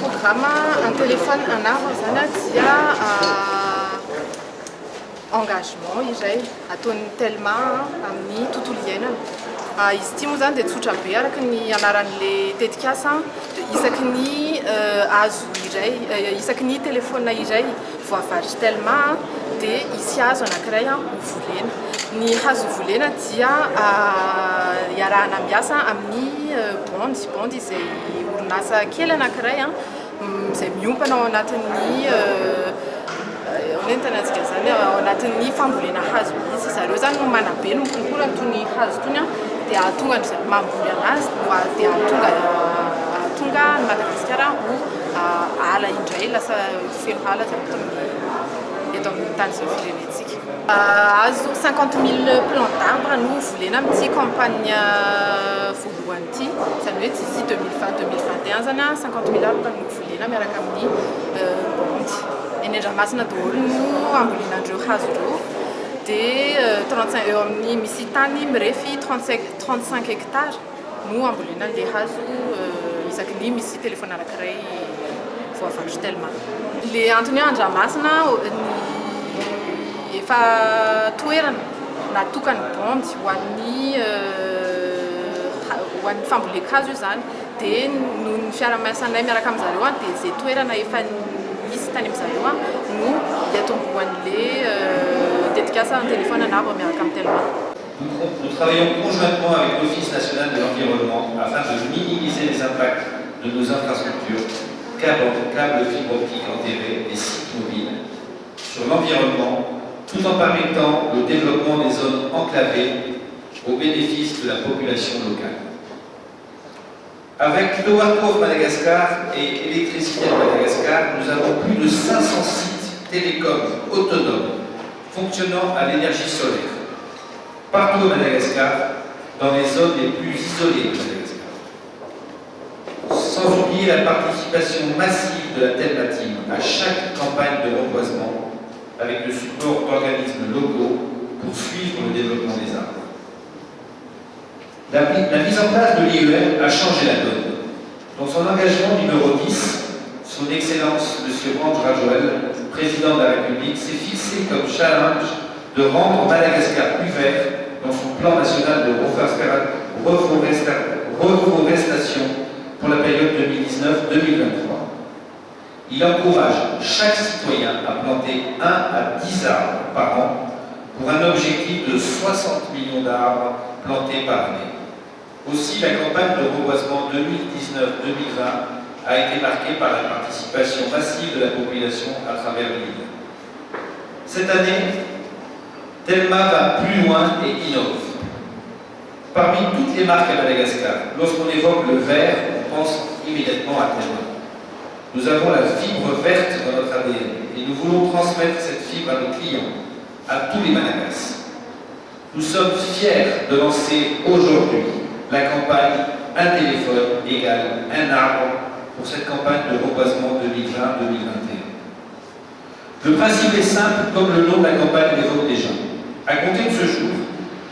programme un téléphone un arbre dia engagement izay ataony telma amin'ny tontolo iainana. Izy ity moa zany dia tsotra be araka ny anaran'le tetikasa isaky ny hazo iray isaky ny telefona iray voavaritra telma dia isy hazo anankiray ho volena. Ny hazo volena dia iarahana miasa amin'ny bond izay orinasa kely anankiray izay miompana ao anatin'ny nentanantsika zany ao anatin'ny fambolena hazo izy zareo zany no manabe no mikonkory antony hazo tony dia ahatonga mamboly anazy dia ahatonga ny Madagasikara ho ala indray lasa feno ala eto amin'ny tany izao firenentsika. Azo 50 000 plants d'arbres no volena amin'ity campagne voalohany ity zany hoe izy 2020-2021 zany 50 000 arbres no volena miaraka amin'ny bond. Eny Andramasina daholo no ambolenandreo hazo ireo dia 35 eo amin'ny misy tany mirefy 35 hectares no ambolenan'le hazo isaky ny misy telefona anankiray voavaritra telma. Le antony Andramasina efa toerana natokany bond ho an'ny famboleko hazo io zany dia no ny fiara-miasanay miaraka amin'izareo dia izay toerana efa misy tany amin'izareo no hiatombohan'le tetikasa ny téléphone en arbre miaraka amin'ny telma. Nous travaillons conjointement avec l'Office national de l'environnement afin de minimiser les impacts de nos infrastructures, câbles fibre optique enterrés et sites mobiles sur l'environnement, tout en permettant le développement des zones enclavées au bénéfice de la population locale. Avec Towerco Madagascar et Électricité de Madagascar, nous avons plus de 500 sites télécoms autonomes fonctionnant à l'énergie solaire, partout au Madagascar, dans les zones les plus isolées de Madagascar. Sans oublier la participation massive de la Telma Team à chaque campagne de reboisement, avec le support d'organismes locaux pour suivre le développement des arbres. La mise en place de l'IER a changé la donne. Dans son engagement numéro 10, son Excellence M. Ange Rajoel, président de la République, s'est fixé comme challenge de rendre Madagascar plus vert dans son plan national de reforestation pour la période 2019-2023. Il encourage chaque citoyen à planter 1 à 10 arbres par an pour un objectif de 60 millions d'arbres plantés par année. Aussi, la campagne de reboisement 2019-2020 a été marquée par la participation massive de la population à travers l'île. Cette année, Telma va plus loin et innove. Parmi toutes les marques à Madagascar, lorsqu'on évoque le vert, on pense immédiatement à Telma. Nous avons la fibre verte dans notre ADN et nous voulons transmettre cette fibre à nos clients, à tous les Madagasques. Nous sommes fiers de lancer aujourd'hui la campagne Un téléphone égale un arbre pour cette campagne de reboisement 2020-2021. Le principe est simple, comme le nom de la campagne l'évoque déjà. À compter de ce jour,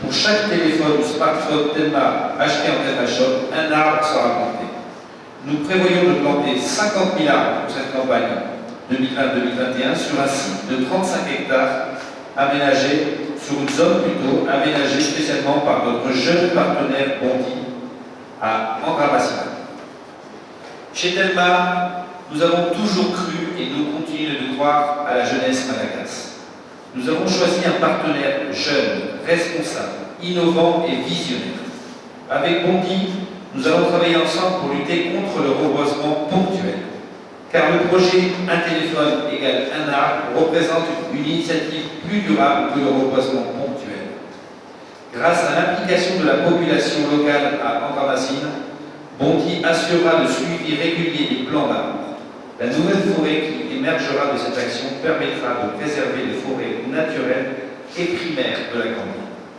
pour chaque téléphone ou smartphone Telma acheté en Telma Shop, un arbre sera planté. Nous prévoyons de planter 50 000 arbres pour cette campagne 2020-2021 sur un site de 35 hectares aménagé sur une zone plutôt aménagée spécialement par notre jeune partenaire Bondy à Andramasina. Chez Telma, nous avons toujours cru et nous continuons de croire à la jeunesse madagasque. Nous avons choisi un partenaire jeune, responsable, innovant et visionnaire. Avec Bondy, nous allons travailler ensemble pour lutter contre le reboisement ponctuel. Car le projet Un téléphone égale un arbre représente une initiative plus durable que le reboisement ponctuel. Grâce à l'implication de la population locale à Andramasina, Bondy assurera le suivi régulier des plans d'arbres. La nouvelle forêt qui émergera de cette action permettra de préserver les forêts naturelles et primaires de la Gambie.